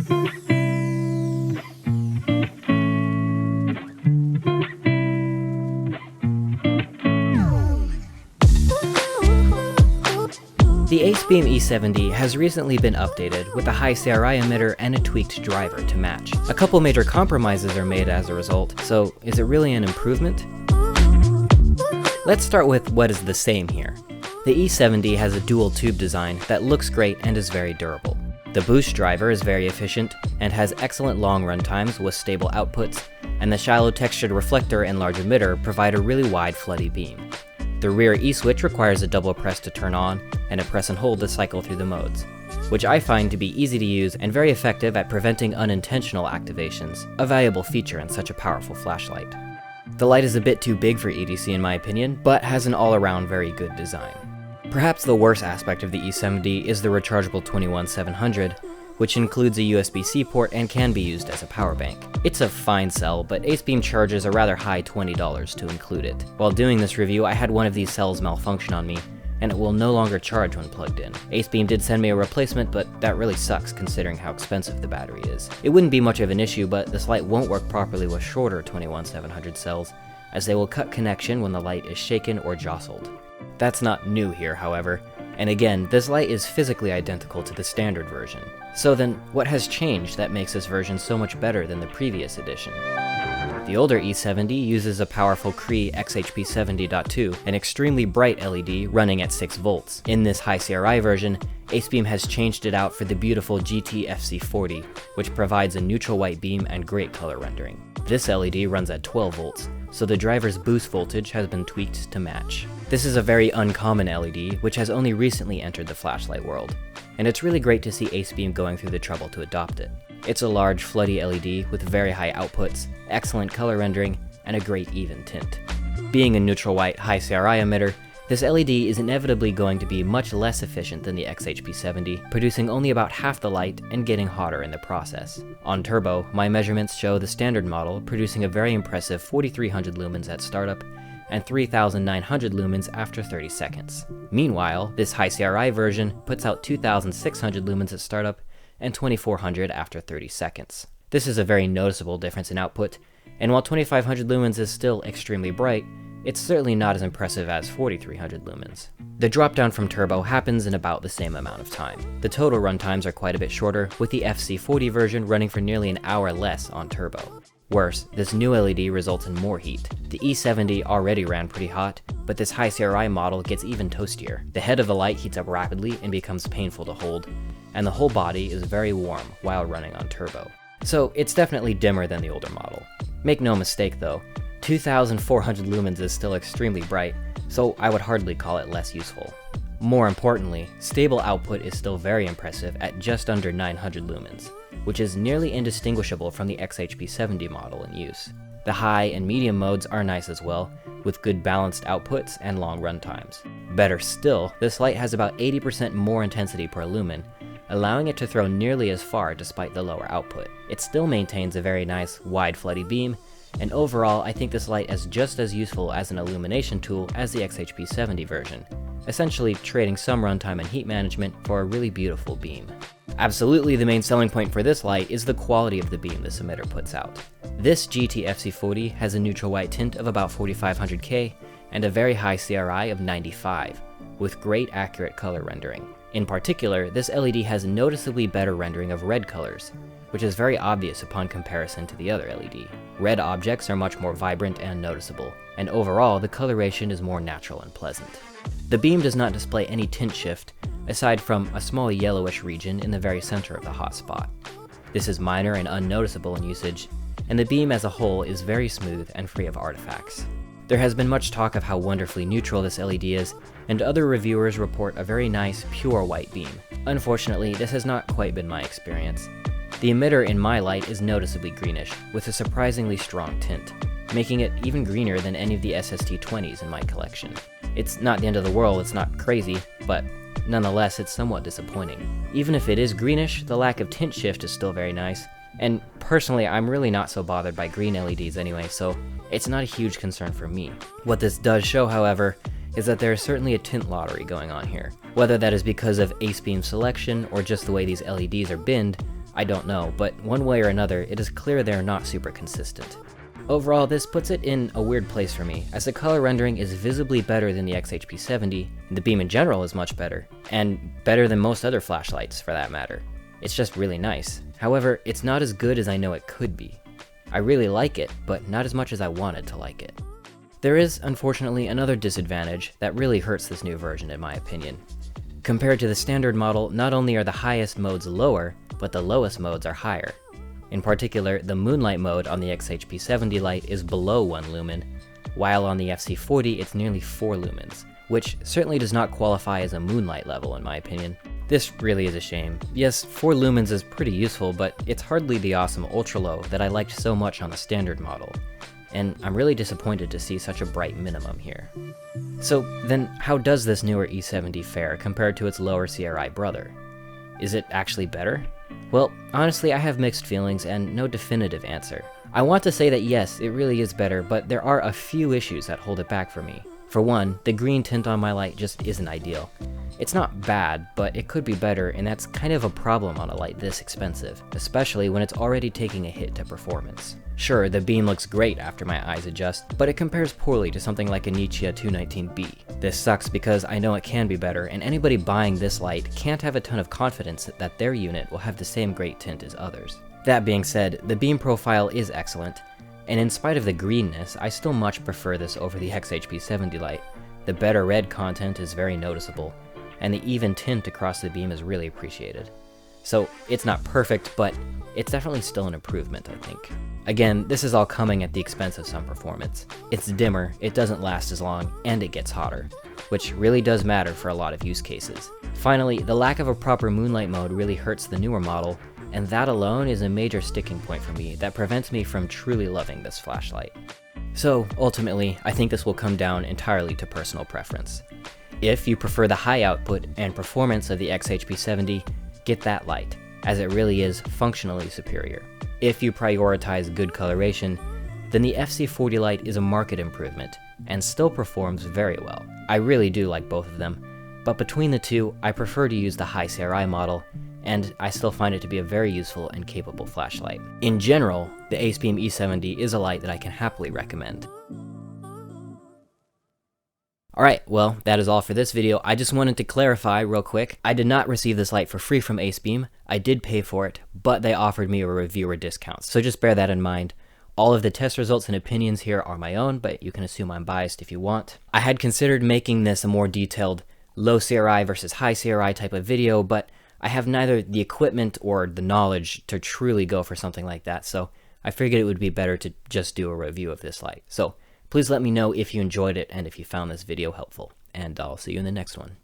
The Acebeam E70 has recently been updated with a High-CRI emitter and a tweaked driver to match. A couple major compromises are made as a result, so is it really an improvement? Let's start with what is the same here. The E70 has a dual tube design that looks great and is very durable. The boost driver is very efficient and has excellent long run times with stable outputs, and the shallow textured reflector and large emitter provide a really wide floody beam. The rear E-switch requires a double press to turn on and a press and hold to cycle through the modes, which I find to be easy to use and very effective at preventing unintentional activations, a valuable feature in such a powerful flashlight. The light is a bit too big for EDC in my opinion, but has an all-around very good design. Perhaps the worst aspect of the E70 is the rechargeable 21700, which includes a USB-C port and can be used as a power bank. It's a fine cell, but Acebeam charges a rather high $20 to include it. While doing this review, I had one of these cells malfunction on me, and it will no longer charge when plugged in. Acebeam did send me a replacement, but that really sucks considering how expensive the battery is. It wouldn't be much of an issue, but this light won't work properly with shorter 21700 cells, as they will cut connection when the light is shaken or jostled. That's not new here, however, and again, this light is physically identical to the standard version. So then, what has changed that makes this version so much better than the previous edition? The older E70 uses a powerful Cree XHP70.2, an extremely bright LED running at 6 volts. In this High-CRI version, Acebeam has changed it out for the beautiful GT-FC40, which provides a neutral white beam and great color rendering. This LED runs at 12 volts, so the driver's boost voltage has been tweaked to match. This is a very uncommon LED, which has only recently entered the flashlight world, and it's really great to see Acebeam going through the trouble to adopt it. It's a large, floody LED with very high outputs, excellent color rendering, and a great even tint. Being a neutral white High-CRI emitter, this LED is inevitably going to be much less efficient than the XHP70, producing only about half the light and getting hotter in the process. On turbo, my measurements show the standard model producing a very impressive 4300 lumens at startup and 3900 lumens after 30 seconds. Meanwhile, this High-CRI version puts out 2600 lumens at startup and 2400 after 30 seconds. This is a very noticeable difference in output, and while 2500 lumens is still extremely bright, it's certainly not as impressive as 4300 lumens. The drop down from turbo happens in about the same amount of time. The total runtimes are quite a bit shorter, with the FC40 version running for nearly an hour less on turbo. Worse, this new LED results in more heat. The E70 already ran pretty hot, but this High-CRI model gets even toastier. The head of the light heats up rapidly and becomes painful to hold, and the whole body is very warm while running on turbo. So it's definitely dimmer than the older model. Make no mistake though, 2400 lumens is still extremely bright, so I would hardly call it less useful. More importantly, stable output is still very impressive at just under 900 lumens, which is nearly indistinguishable from the XHP70 model in use. The high and medium modes are nice as well, with good balanced outputs and long run times. Better still, this light has about 80% more intensity per lumen, allowing it to throw nearly as far despite the lower output. It still maintains a very nice, wide floody beam, and overall I think this light is just as useful as an illumination tool as the XHP70 version, essentially trading some runtime and heat management for a really beautiful beam. Absolutely the main selling point for this light is the quality of the beam this emitter puts out. This GT-FC40 has a neutral white tint of about 4500K and a very high CRI of 95, with great accurate color rendering. In particular, this LED has a noticeably better rendering of red colors, which is very obvious upon comparison to the other LED. Red objects are much more vibrant and noticeable, and overall the coloration is more natural and pleasant. The beam does not display any tint shift, aside from a small yellowish region in the very center of the hotspot. This is minor and unnoticeable in usage, and the beam as a whole is very smooth and free of artifacts. There has been much talk of how wonderfully neutral this LED is, and other reviewers report a very nice, pure white beam. Unfortunately, this has not quite been my experience. The emitter in my light is noticeably greenish, with a surprisingly strong tint, making it even greener than any of the SST20s in my collection. It's not the end of the world, it's not crazy, but nonetheless it's somewhat disappointing. Even if it is greenish, the lack of tint shift is still very nice, and personally I'm really not so bothered by green LEDs anyway, so it's not a huge concern for me. What this does show, however, is that there is certainly a tint lottery going on here. Whether that is because of Acebeam's selection or just the way these LEDs are binned, I don't know, but one way or another, it is clear they're not super consistent. Overall, this puts it in a weird place for me, as the color rendering is visibly better than the XHP70, the beam in general is much better, and better than most other flashlights for that matter. It's just really nice. However, it's not as good as I know it could be. I really like it, but not as much as I wanted to like it. There is, unfortunately, another disadvantage that really hurts this new version in my opinion. Compared to the standard model, not only are the highest modes lower, but the lowest modes are higher. In particular, the moonlight mode on the XHP70 light is below 1 lumen, while on the FC40 it's nearly 4 lumens, which certainly does not qualify as a moonlight level in my opinion. This really is a shame. Yes, 4 lumens is pretty useful, but it's hardly the awesome ultra low that I liked so much on the standard model, and I'm really disappointed to see such a bright minimum here. So then, how does this newer E70 fare compared to its lower CRI brother? Is it actually better? Well, honestly, I have mixed feelings and no definitive answer. I want to say that yes, it really is better, but there are a few issues that hold it back for me. For one, the green tint on my light just isn't ideal. It's not bad, but it could be better, and that's kind of a problem on a light this expensive, especially when it's already taking a hit to performance. Sure, the beam looks great after my eyes adjust, but it compares poorly to something like a Nichia 219B. This sucks because I know it can be better, and anybody buying this light can't have a ton of confidence that their unit will have the same great tint as others. That being said, the beam profile is excellent, and in spite of the greenness, I still much prefer this over the XHP70 light. The better red content is very noticeable, and the even tint across the beam is really appreciated. So it's not perfect, but it's definitely still an improvement, I think. Again, this is all coming at the expense of some performance. It's dimmer, it doesn't last as long, and it gets hotter, which really does matter for a lot of use cases. Finally, the lack of a proper moonlight mode really hurts the newer model, and that alone is a major sticking point for me that prevents me from truly loving this flashlight. So ultimately, I think this will come down entirely to personal preference. If you prefer the high output and performance of the XHP70, get that light, as it really is functionally superior. If you prioritize good coloration, then the FC40 light is a marked improvement, and still performs very well. I really do like both of them, but between the two, I prefer to use the High-CRI model, and I still find it to be a very useful and capable flashlight. In general, the Acebeam E70 is a light that I can happily recommend. Alright, well, that is all for this video. I just wanted to clarify real quick. I did not receive this light for free from Acebeam. I did pay for it, but they offered me a reviewer discount, so just bear that in mind. All of the test results and opinions here are my own, but you can assume I'm biased if you want. I had considered making this a more detailed low CRI versus high CRI type of video, but I have neither the equipment or the knowledge to truly go for something like that, so I figured it would be better to just do a review of this light. So please let me know if you enjoyed it and if you found this video helpful, and I'll see you in the next one.